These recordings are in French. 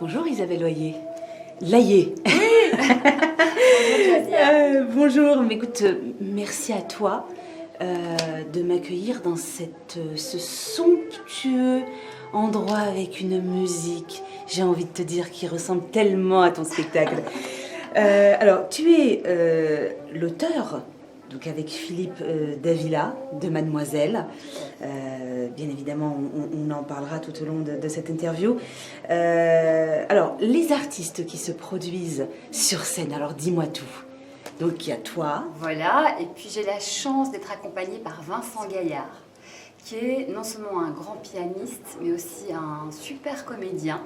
Bonjour Isabelle Loyer. Laillé. Oui. Bonjour, mais écoute, merci à toi de m'accueillir dans ce somptueux endroit avec une musique, j'ai envie de te dire, qui ressemble tellement à ton spectacle. Alors, tu es l'auteur, donc avec Philippe Davila, de Mademoiselle. Bien évidemment, on en parlera tout au long de cette interview. Alors, les artistes qui se produisent sur scène, alors dis-moi tout. Donc, il y a toi. Voilà, et puis j'ai la chance d'être accompagnée par Vincent Gaillard, qui est non seulement un grand pianiste, mais aussi un super comédien.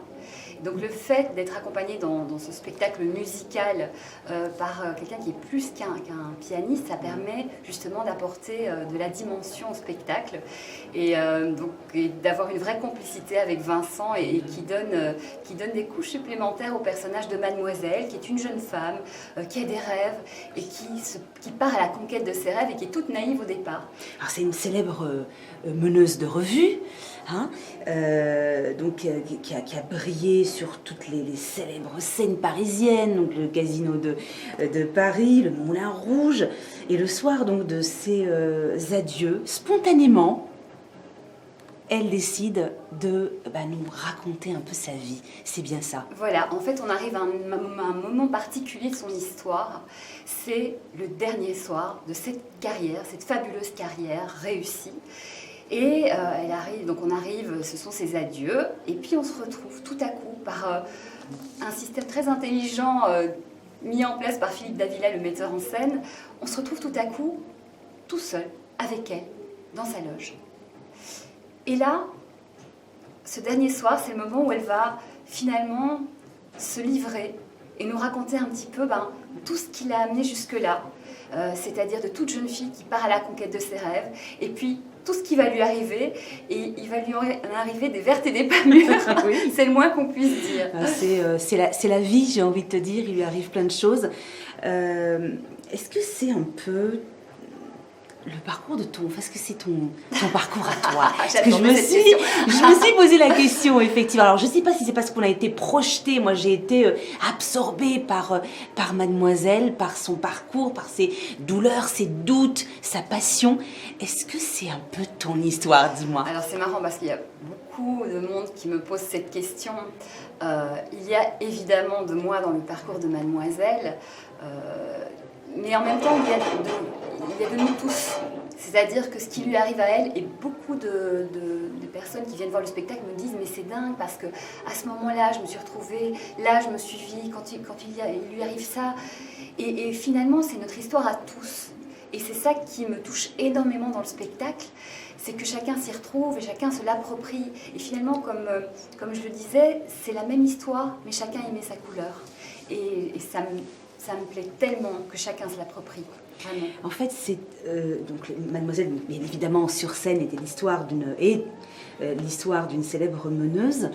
Donc le fait d'être accompagné dans ce spectacle musical par quelqu'un qui est plus qu'un pianiste, ça permet justement d'apporter de la dimension au spectacle et d'avoir une vraie complicité avec Vincent et qui donne des couches supplémentaires au personnage de Mademoiselle, qui est une jeune femme qui a des rêves et qui part à la conquête de ses rêves et qui est toute naïve au départ. Alors c'est une célèbre meneuse de revue, hein, donc qui a brillé sur toutes les célèbres scènes parisiennes, donc le Casino de Paris, le Moulin Rouge, et le soir donc de ses adieux, spontanément, elle décide de nous raconter un peu sa vie. C'est bien ça. Voilà, en fait on arrive à un moment particulier de son histoire. C'est le dernier soir de cette carrière, cette fabuleuse carrière réussie. Et on arrive, ce sont ses adieux, et puis on se retrouve tout à coup par un système très intelligent mis en place par Philippe Davila, le metteur en scène. On se retrouve tout à coup tout seul, avec elle, dans sa loge. Et là, ce dernier soir, c'est le moment où elle va finalement se livrer et nous raconter un petit peu tout ce qui l'a amené jusque-là, c'est-à-dire de toute jeune fille qui part à la conquête de ses rêves, et puis tout ce qui va lui arriver, et il va lui en arriver des vertes et des pas mûres. Oui. C'est le moins qu'on puisse dire. C'est la vie, j'ai envie de te dire, il lui arrive plein de choses. Est-ce que c'est un peu le parcours de est-ce que c'est ton parcours à toi? Parce que je me suis posé la question, effectivement. Alors, je ne sais pas si c'est parce qu'on a été projeté. Moi, j'ai été absorbée par Mademoiselle, par son parcours, par ses douleurs, ses doutes, sa passion. Est-ce que c'est un peu ton histoire, dis-moi? Alors, c'est marrant parce qu'il y a beaucoup de monde qui me pose cette question. Il y a évidemment de moi dans le parcours de Mademoiselle, mais en même temps, il y a de nous tous. C'est-à-dire que ce qui lui arrive à elle, et beaucoup de personnes qui viennent voir le spectacle me disent mais c'est dingue parce que à ce moment-là, je me suis retrouvée, là je me suis vue, quand il lui arrive ça. Et finalement, c'est notre histoire à tous. Et c'est ça qui me touche énormément dans le spectacle, c'est que chacun s'y retrouve et chacun se l'approprie. Et finalement, comme je le disais, c'est la même histoire, mais chacun y met sa couleur. Et ça me plaît tellement que chacun se l'approprie. Vraiment. En fait, c'est donc Mademoiselle, bien évidemment, sur scène était l'histoire d'une célèbre meneuse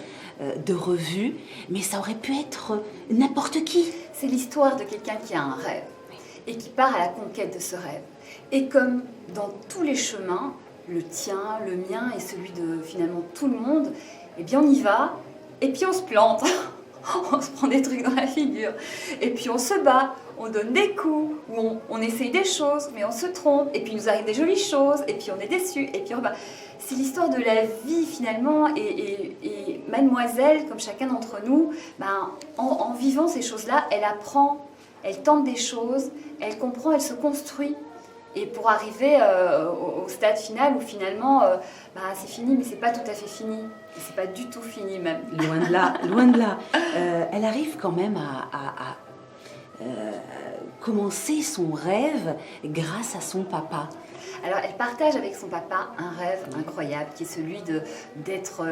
de revue, mais ça aurait pu être n'importe qui. C'est l'histoire de quelqu'un qui a un rêve et qui part à la conquête de ce rêve. Et comme dans tous les chemins, le tien, le mien et celui de finalement tout le monde, eh bien on y va et puis on se plante. On se prend des trucs dans la figure, et puis on se bat, on donne des coups, ou on essaye des choses, mais on se trompe, et puis il nous arrive des jolies choses, et puis on est déçu, et puis on va... C'est l'histoire de la vie finalement, et Mademoiselle, comme chacun d'entre nous, en vivant ces choses-là, elle apprend, elle tente des choses, elle comprend, elle se construit. Et pour arriver au stade final où finalement c'est fini, mais c'est pas tout à fait fini. Et c'est pas du tout fini même. Loin de là, loin de là. Elle arrive quand même à commencer son rêve grâce à son papa. Alors elle partage avec son papa un rêve incroyable qui est celui d'être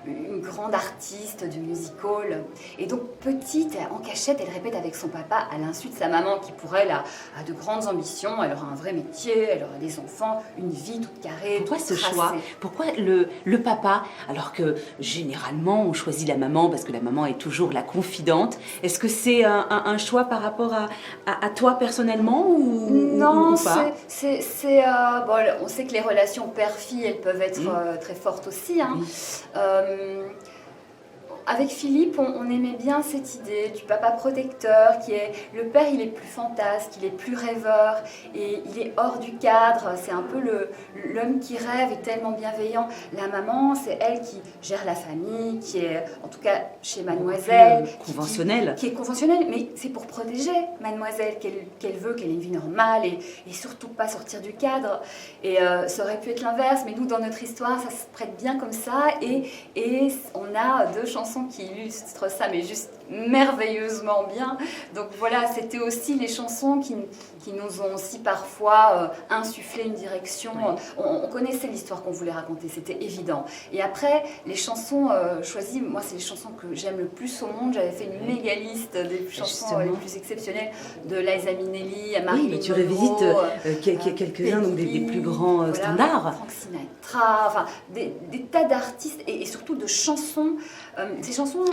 une grande artiste de music-hall. Et donc petite, en cachette, elle répète avec son papa à l'insu de sa maman qui pour elle a de grandes ambitions, elle aura un vrai métier, elle aura des enfants, une vie toute carrée. Pourquoi toute ce tracée. choix? Pourquoi le papa? Alors que généralement on choisit la maman parce que la maman est toujours la confidente. Est-ce que c'est un choix par rapport à toi personnellement ou non, ou pas? On sait que les relations père-fille, elles peuvent être très fortes aussi. Hein. avec Philippe, on aimait bien cette idée du papa protecteur qui est... Le père, il est plus fantasque, il est plus rêveur et il est hors du cadre. C'est un peu l'homme qui rêve et tellement bienveillant. La maman, c'est elle qui gère la famille, qui est, en tout cas chez Mademoiselle... Conventionnelle. Qui est conventionnelle, mais c'est pour protéger Mademoiselle, qu'elle veut qu'elle ait une vie normale et surtout pas sortir du cadre. Et ça aurait pu être l'inverse, mais nous, dans notre histoire, ça se prête bien comme ça. Et on a 2 chansons qui illustrent ça, mais juste merveilleusement bien. Donc voilà, c'était aussi les chansons qui nous ont aussi parfois insufflé une direction. On connaissait l'histoire qu'on voulait raconter, c'était évident. Et après, les chansons choisies, moi, c'est les chansons que j'aime le plus au monde. J'avais fait une méga liste des chansons les plus exceptionnelles, de Liza Minnelli à Marilyn Monroe. Tu revisites quelques-uns des plus grands standards. Frank Sinatra, enfin, des tas d'artistes et surtout de chansons. Ces chansons,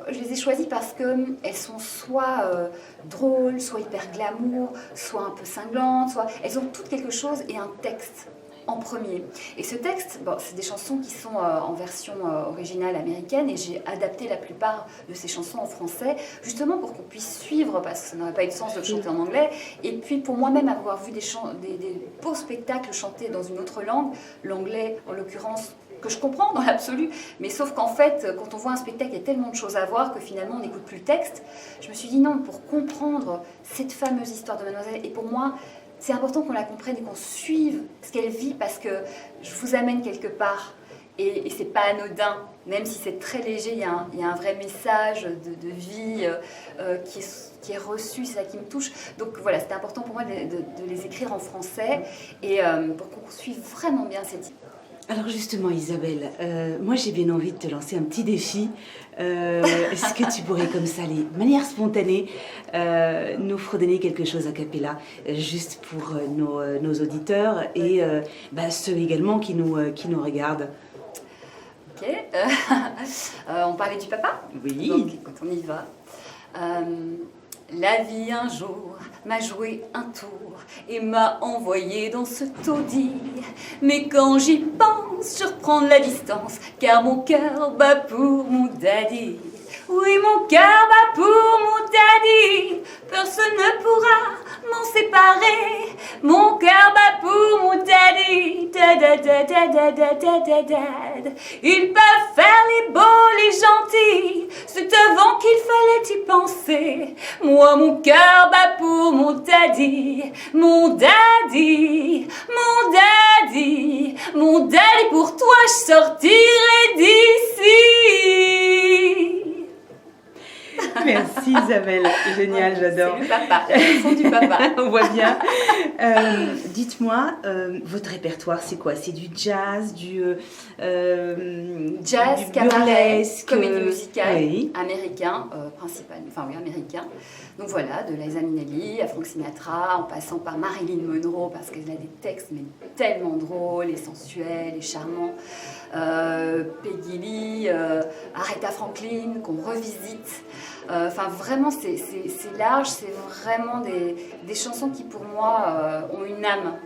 je les ai choisies parce qu'elles sont soit drôles, soit hyper glamour, soit un peu cinglantes, soit... Elles ont toutes quelque chose et un texte en premier. Et ce texte, c'est des chansons qui sont en version originale américaine et j'ai adapté la plupart de ces chansons en français, justement pour qu'on puisse suivre, parce que ça n'aurait pas eu de sens de le chanter en anglais. Et puis pour moi-même avoir vu des beaux spectacles chantés dans une autre langue, l'anglais en l'occurrence, que je comprends dans l'absolu, mais sauf qu'en fait, quand on voit un spectacle, il y a tellement de choses à voir que finalement on n'écoute plus le texte. Je me suis dit non, pour comprendre cette fameuse histoire de Mademoiselle, et pour moi, c'est important qu'on la comprenne et qu'on suive ce qu'elle vit, parce que je vous amène quelque part, et c'est pas anodin, même si c'est très léger, il y a un vrai message de vie qui est reçu, c'est ça qui me touche. Donc voilà, c'était important pour moi de les écrire en français, et pour qu'on suive vraiment bien cette histoire. Alors justement Isabelle, moi j'ai bien envie de te lancer un petit défi. Est-ce que tu pourrais comme ça, de manière spontanée, nous fredonner quelque chose a cappella, juste pour nos auditeurs et ceux également qui nous regardent. Ok, on parlait du papa? Oui. Donc écoute, on y va. La vie un jour m'a joué un tour et m'a envoyé dans ce taudis. Mais quand j'y pense, je reprends de la distance, car mon cœur bat pour mon daddy. Oui, mon cœur bat pour mon daddy. Personne ne pourra m'en séparer. Mon cœur bat pour mon daddy. Ils peuvent faire les beaux, les gentils. C'est avant qu'il fallait y penser. Moi, mon cœur bat pour mon daddy. Mon daddy, mon daddy, mon daddy, pour toi je sortirai d'ici. Merci Isabelle, génial, j'adore. C'est le papa, le son du papa. On voit bien. Dites-moi, votre répertoire c'est quoi? C'est du jazz, jazz, du cabaret, burlesque, comédie musicale, oui. américain, principalement, enfin oui, américain. Donc voilà, de Liza Minnelli à Frank Sinatra, en passant par Marilyn Monroe, parce qu'elle a des textes mais tellement drôles et sensuels et charmants. Peggy Lee, Aretha Franklin, qu'on revisite. Enfin, vraiment, c'est large, c'est vraiment des chansons qui, pour moi, ont une âme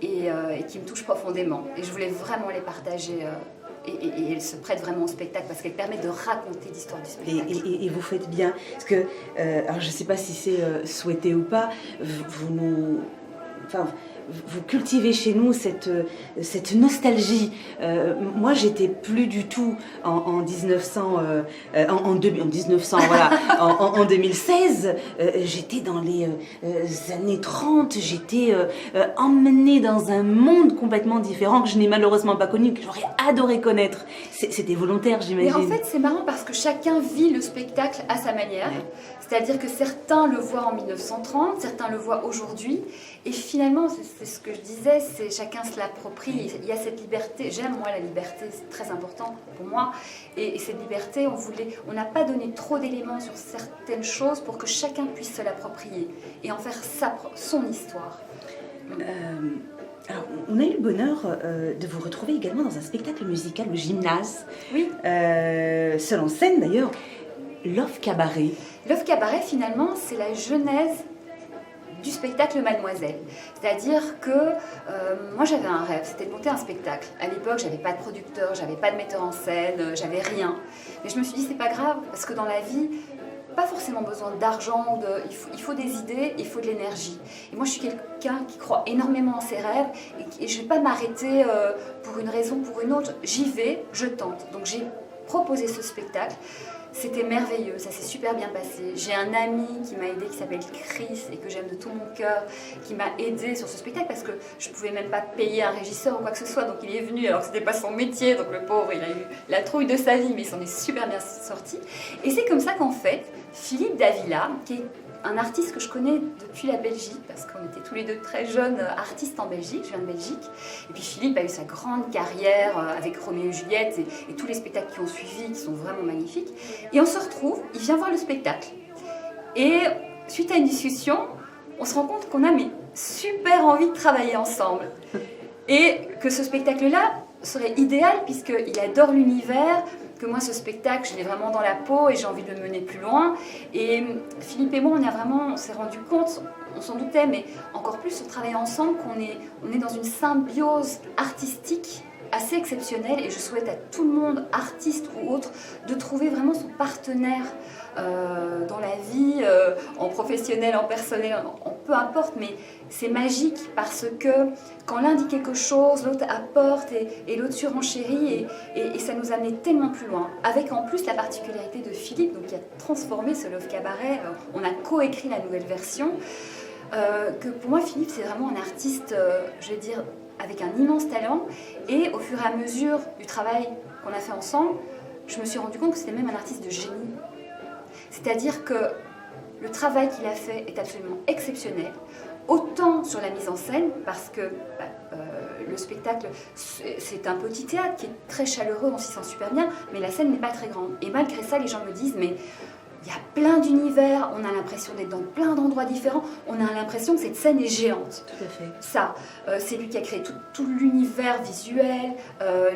et qui me touchent profondément. Et je voulais vraiment les partager. Et elles se prêtent vraiment au spectacle parce qu'elles permettent de raconter l'histoire du spectacle. Et vous faites bien. Parce que, alors je ne sais pas si c'est souhaité ou pas, vous cultivez chez nous cette nostalgie. Moi, j'étais plus du tout en 2016. J'étais dans les années 30. J'étais emmenée dans un monde complètement différent que je n'ai malheureusement pas connu, que j'aurais adoré connaître. C'était volontaire, j'imagine. Mais en fait, c'est marrant parce que chacun vit le spectacle à sa manière. Ouais. C'est-à-dire que certains le voient en 1930, certains le voient aujourd'hui. Et finalement, c'est ce que je disais, c'est chacun se l'approprie. Il y a cette liberté. J'aime, moi, la liberté, c'est très important pour moi. Et cette liberté, on n'a pas donné trop d'éléments sur certaines choses pour que chacun puisse se l'approprier et en faire son histoire. Alors, on a eu le bonheur de vous retrouver également dans un spectacle musical au gymnase. Oui. Seul en scène, d'ailleurs. Love Cabaret. Love Cabaret, finalement, c'est la genèse du spectacle Mademoiselle. C'est-à-dire que moi j'avais un rêve, c'était de monter un spectacle. À l'époque, j'avais pas de producteur, j'avais pas de metteur en scène, j'avais rien. Mais je me suis dit c'est pas grave, parce que dans la vie, pas forcément besoin d'argent, il faut des idées, il faut de l'énergie. Et moi je suis quelqu'un qui croit énormément en ses rêves et je ne vais pas m'arrêter pour une raison ou pour une autre. J'y vais, je tente. Donc j'ai proposé ce spectacle. C'était merveilleux, ça s'est super bien passé. J'ai un ami qui m'a aidé, qui s'appelle Chris et que j'aime de tout mon cœur, qui m'a aidé sur ce spectacle parce que je ne pouvais même pas payer un régisseur ou quoi que ce soit. Donc il est venu, alors que ce n'était pas son métier, donc le pauvre, il a eu la trouille de sa vie, mais il s'en est super bien sorti. Et c'est comme ça qu'en fait, Philippe Davila, qui est un artiste que je connais depuis la Belgique, parce qu'on était tous les deux très jeunes artistes en Belgique, je viens de Belgique, et puis Philippe a eu sa grande carrière avec Roméo et Juliette et tous les spectacles qui ont suivi, qui sont vraiment magnifiques, et on se retrouve, il vient voir le spectacle, et suite à une discussion, on se rend compte qu'on a super envie de travailler ensemble, et que ce spectacle-là serait idéal, puisqu'il adore l'univers, que moi ce spectacle je l'ai vraiment dans la peau et j'ai envie de le mener plus loin. Et Philippe et moi on s'est rendu compte, on s'en doutait, mais encore plus on travaille ensemble, qu'on est dans une symbiose artistique assez exceptionnelle et je souhaite à tout le monde, artiste ou autre, de trouver vraiment son partenaire dans la vie, en professionnel, en personnel, en peu importe, mais c'est magique parce que quand l'un dit quelque chose, l'autre apporte et l'autre surenchérit et ça nous a amené tellement plus loin. Avec en plus la particularité de Philippe, donc, qui a transformé ce Love Cabaret, on a coécrit la nouvelle version, que pour moi Philippe c'est vraiment un artiste, je vais dire, avec un immense talent et au fur et à mesure du travail qu'on a fait ensemble, je me suis rendu compte que c'était même un artiste de génie. C'est-à-dire que le travail qu'il a fait est absolument exceptionnel, autant sur la mise en scène, parce que le spectacle, c'est un petit théâtre qui est très chaleureux, on s'y sent super bien, mais la scène n'est pas très grande. Et malgré ça, les gens me disent, mais il y a plein d'univers, on a l'impression d'être dans plein d'endroits différents, on a l'impression que cette scène est géante. Tout à fait. Ça, c'est lui qui a créé tout l'univers visuel,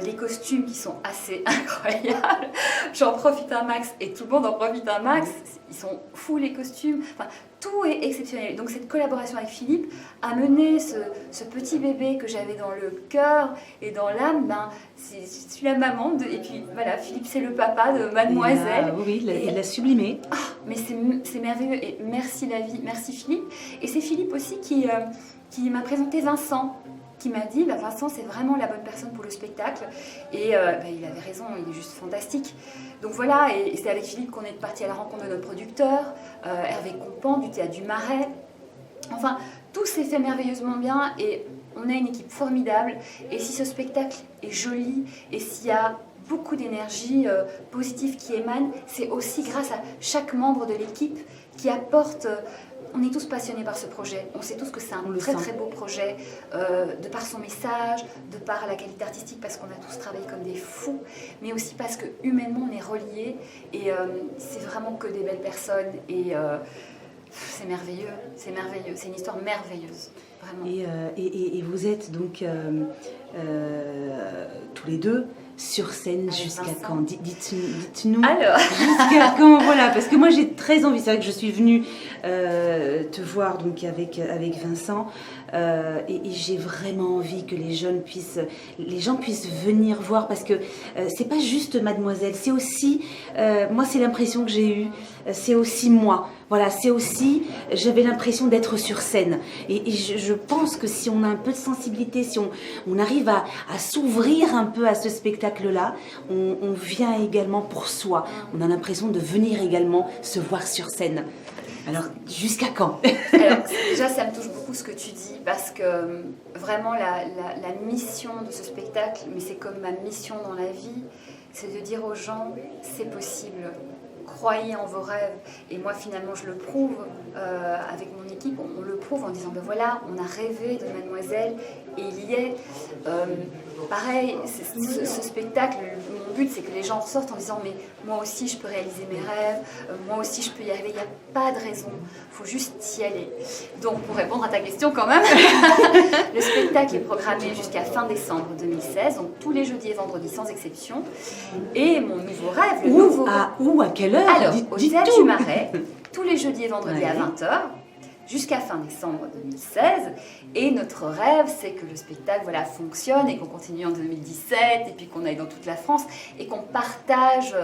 les costumes qui sont assez incroyables. J'en profite un max et tout le monde en profite un max. Ils sont fous les costumes. Enfin, tout est exceptionnel. Donc cette collaboration avec Philippe a mené ce petit bébé que j'avais dans le cœur et dans l'âme. Je suis la maman et puis voilà, Philippe c'est le papa de Mademoiselle. Oui, il l'a sublimé. Ah, mais c'est merveilleux et merci la vie, merci Philippe. Et c'est Philippe aussi qui m'a présenté Vincent, qui m'a dit Vincent c'est vraiment la bonne personne pour le spectacle et il avait raison, il est juste fantastique. Donc voilà, et c'est avec Philippe qu'on est parti à la rencontre de notre producteur, Hervé Compan du Théâtre du Marais. Enfin, tout s'est fait merveilleusement bien et on a une équipe formidable et si ce spectacle est joli et s'il y a beaucoup d'énergie positive qui émane, c'est aussi grâce à chaque membre de l'équipe qui apporte. On est tous passionnés par ce projet. On sait tous que c'est un très très beau projet, de par son message, de par la qualité artistique, parce qu'on a tous travaillé comme des fous, mais aussi parce que humainement on est reliés et c'est vraiment que des belles personnes et c'est merveilleux, c'est une histoire merveilleuse. Vraiment. Et vous êtes donc tous les deux sur scène jusqu'à quand? Dites-nous. Alors. Jusqu'à quand? Voilà, parce que moi j'ai très envie. C'est vrai que je suis venue te voir donc avec Vincent et j'ai vraiment envie que les gens puissent venir voir parce que c'est pas juste Mademoiselle, c'est aussi moi c'est l'impression que j'ai eue, c'est aussi moi. Voilà, c'est aussi, j'avais l'impression d'être sur scène. Et je pense que si on a un peu de sensibilité, si on arrive à s'ouvrir un peu à ce spectacle-là, on vient également pour soi. On a l'impression de venir également se voir sur scène. Alors, jusqu'à quand? Alors, déjà, ça me touche beaucoup ce que tu dis, parce que vraiment, la mission de ce spectacle, mais c'est comme ma mission dans la vie, c'est de dire aux gens, c'est possible. Croyez en vos rêves. Et moi, finalement, je le prouve avec mon équipe. On le prouve en disant, ben voilà, on a rêvé de Mademoiselle et il y est. Pareil, ce spectacle, mon but, c'est que les gens ressortent en disant, mais moi aussi, je peux réaliser mes rêves. Moi aussi, je peux y arriver. Il n'y a pas de raison. Il faut juste y aller. Donc, pour répondre à ta question quand même, le spectacle est programmé jusqu'à fin décembre 2016. Donc, tous les jeudis et vendredis, sans exception. Et mon nouveau rêve, à quelle heure? Alors, au Théâtre du Marais, tous les jeudis et vendredis à 20h, jusqu'à fin décembre 2016. Et notre rêve, c'est que le spectacle fonctionne et qu'on continue en 2017 et puis qu'on aille dans toute la France et qu'on partage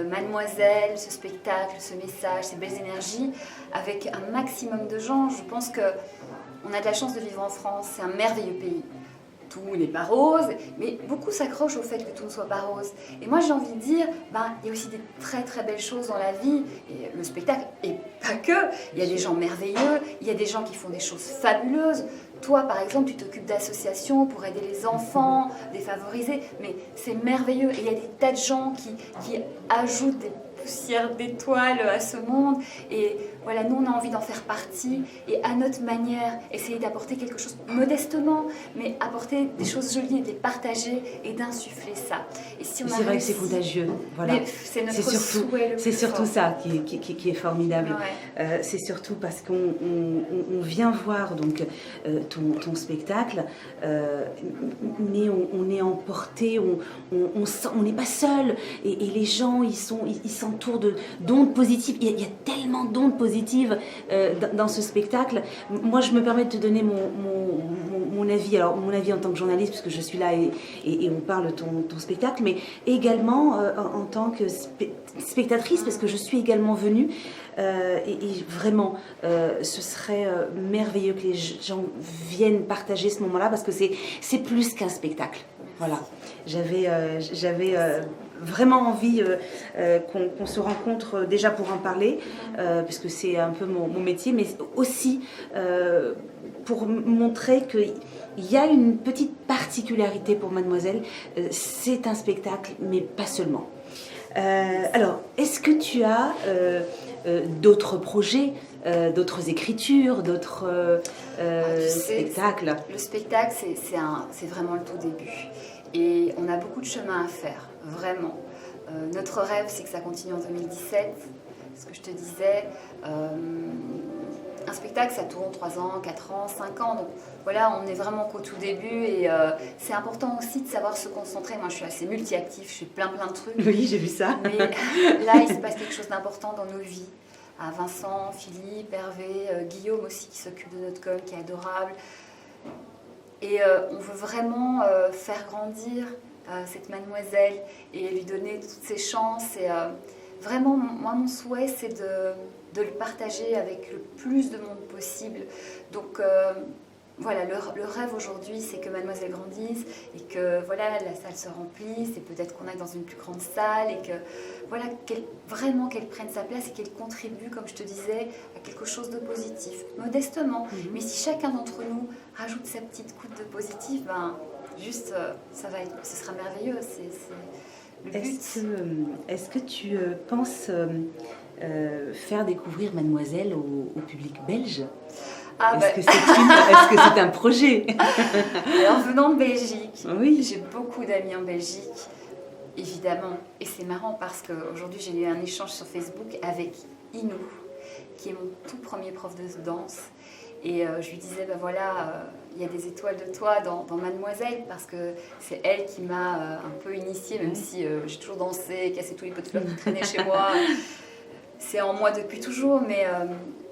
Mademoiselle, ce spectacle, ce message, ces belles énergies avec un maximum de gens. Je pense qu'on a de la chance de vivre en France, c'est un merveilleux pays. Tout n'est pas rose, mais beaucoup s'accrochent au fait que tout ne soit pas rose. Et moi j'ai envie de dire, il y a aussi des très très belles choses dans la vie, et le spectacle, et pas que, il y a des gens merveilleux, il y a des gens qui font des choses fabuleuses. Toi par exemple, tu t'occupes d'associations pour aider les enfants, défavorisés, mais c'est merveilleux. Et il y a des tas de gens qui ajoutent des poussières d'étoiles à ce monde, et voilà, nous on a envie d'en faire partie et à notre manière essayer d'apporter quelque chose modestement, mais apporter des choses jolies, de les partager et d'insuffler ça. Et si on c'est vrai que c'est contagieux, voilà. C'est notre souhait le plus c'est surtout fort. ça qui est formidable. Ouais. C'est surtout parce qu'on vient voir donc ton spectacle, mais on est emporté, on n'est pas seul, et les gens ils s'entourent d'ondes positives. Il y a tellement d'ondes positives dans ce spectacle. Moi, je me permets de te donner mon avis. Alors, mon avis en tant que journaliste, puisque je suis là et on parle de ton spectacle, mais également en tant que spectatrice, parce que je suis également venue. Et vraiment, ce serait merveilleux que les gens viennent partager ce moment-là, parce que c'est plus qu'un spectacle. Voilà. J'avais vraiment envie qu'on se rencontre déjà pour en parler, puisque c'est un peu mon métier, mais aussi pour montrer qu'il y a une petite particularité pour Mademoiselle. C'est un spectacle, mais pas seulement. Alors, est-ce que tu as d'autres projets, d'autres écritures, d'autres spectacles? Le spectacle, c'est vraiment le tout début. Et on a beaucoup de chemin à faire, vraiment. Notre rêve, c'est que ça continue en 2017. Ce que je te disais, un spectacle, ça tourne 3 ans, 4 ans, 5 ans. Donc voilà, on est vraiment qu'au tout début. Et c'est important aussi de savoir se concentrer. Moi, je suis assez multi-active, je fais plein de trucs. Oui, j'ai vu ça. Mais là, il se passe quelque chose d'important dans nos vies. À Vincent, Philippe, Hervé, Guillaume aussi, qui s'occupe de notre com, qui est adorable. Et on veut vraiment faire grandir cette Mademoiselle et lui donner toutes ses chances. Et vraiment, moi, mon souhait, c'est de le partager avec le plus de monde possible. Donc, voilà, le rêve aujourd'hui, c'est que Mademoiselle grandisse et que voilà, la salle se remplisse et peut-être qu'on aille dans une plus grande salle et que voilà, vraiment qu'elle prenne sa place et qu'elle contribue, comme je te disais, à quelque chose de positif, modestement. Mais si chacun d'entre nous rajoute sa petite goutte de positif, juste, ce sera merveilleux. C'est le but. Est-ce que tu penses faire découvrir Mademoiselle au public belge? Est-ce que c'est un projet? Alors, venant de Belgique, oui. J'ai beaucoup d'amis en Belgique, évidemment. Et c'est marrant parce qu'aujourd'hui, j'ai eu un échange sur Facebook avec Inou, qui est mon tout premier prof de danse. Et je lui disais, il y a des étoiles de toi dans Mademoiselle, parce que c'est elle qui m'a un peu initiée, même si j'ai toujours dansé, cassé tous les pots de fleurs qui traînaient chez moi. C'est en moi depuis toujours, mais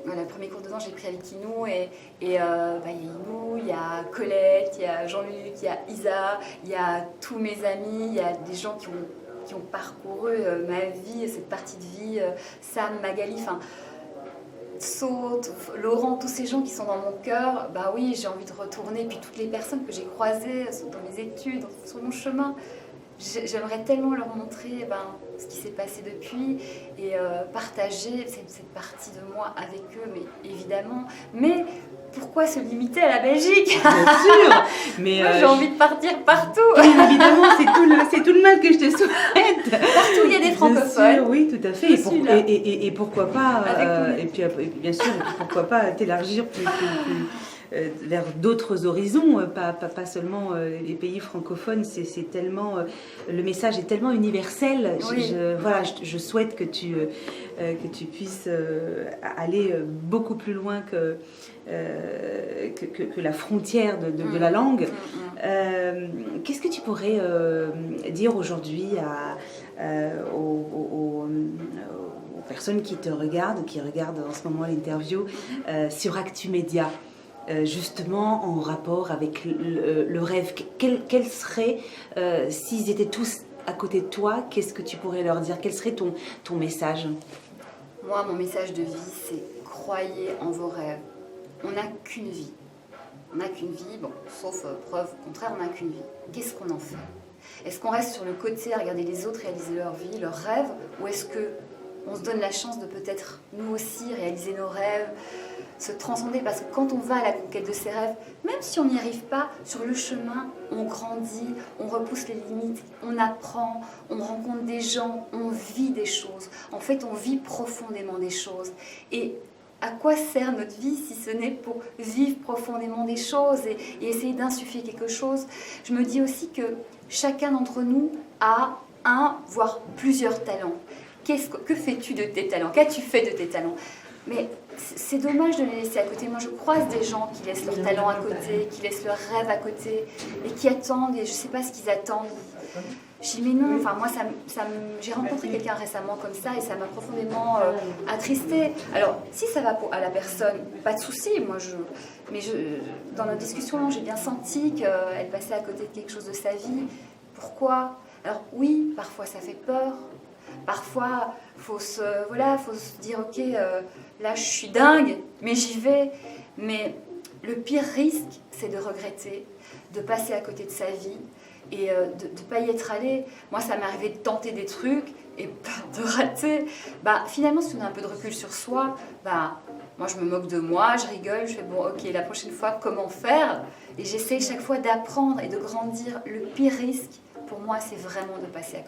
le premier cours de danse, j'ai pris avec Inou, et il y a Inou, il y a Colette, il y a Jean-Luc, il y a Isa, il y a tous mes amis, il y a des gens qui ont parcouru ma vie, cette partie de vie, Sam, Magali, Saute, Laurent, tous ces gens qui sont dans mon cœur, oui, j'ai envie de retourner. Et puis toutes les personnes que j'ai croisées dans mes études, sur mon chemin, j'aimerais tellement leur montrer ce qui s'est passé depuis et partager cette partie de moi avec eux, mais évidemment. Mais pourquoi se limiter à la Belgique? Bien sûr, mais moi, j'ai envie de partir partout. Bien évidemment, c'est tout le mal que je te souhaite. Partout où il y a des francophones. Sûr, oui, tout à fait. Et pourquoi pas, et puis bien sûr, pourquoi pas t'élargir plus vers d'autres horizons, pas seulement les pays francophones. C'est tellement, le message est tellement universel. Oui. Je souhaite que tu puisses aller beaucoup plus loin que la frontière de la langue. Qu'est-ce que tu pourrais dire aujourd'hui aux personnes qui te regardent, qui regardent en ce moment l'interview sur Actu Média, justement en rapport avec le rêve. Quel serait, s'ils étaient tous à côté de toi, qu'est-ce que tu pourrais leur dire? Quel serait ton message? Moi, mon message de vie, c'est croyez en vos rêves. On n'a qu'une vie. On n'a qu'une vie, bon, sauf preuve contraire, on n'a qu'une vie. Qu'est-ce qu'on en fait? Est-ce qu'on reste sur le côté à regarder les autres réaliser leur vie, leurs rêves, ou est-ce qu'on se donne la chance de peut-être nous aussi réaliser nos rêves, se transcender? Parce que quand on va à la conquête de ses rêves, même si on n'y arrive pas, sur le chemin, on grandit, on repousse les limites, on apprend, on rencontre des gens, on vit des choses. En fait, on vit profondément des choses. Et à quoi sert notre vie si ce n'est pour vivre profondément des choses et essayer d'insuffler quelque chose? Je me dis aussi que chacun d'entre nous a un, voire plusieurs talents. Que fais-tu de tes talents? Qu'as-tu fait de tes talents? Mais c'est dommage de les laisser à côté. Moi, je croise des gens qui laissent leurs talents à côté, qui laissent leurs rêves à côté et qui attendent, et je ne sais pas ce qu'ils attendent. Je dis mais non, enfin moi j'ai rencontré quelqu'un récemment comme ça et ça m'a profondément attristée. Alors si ça va à la personne, pas de souci, dans notre discussion j'ai bien senti qu'elle passait à côté de quelque chose de sa vie. Pourquoi? Alors oui, parfois ça fait peur, parfois faut se dire ok, là je suis dingue, mais j'y vais. Mais le pire risque, c'est de regretter, de passer à côté de sa vie et de ne pas y être allé. Moi, ça m'est arrivé de tenter des trucs et de rater. Finalement, si on a un peu de recul sur soi, moi, je me moque de moi, je rigole, je fais bon, ok, la prochaine fois, comment faire? Et j'essaie chaque fois d'apprendre et de grandir. Le pire risque, pour moi, c'est vraiment de passer à côté.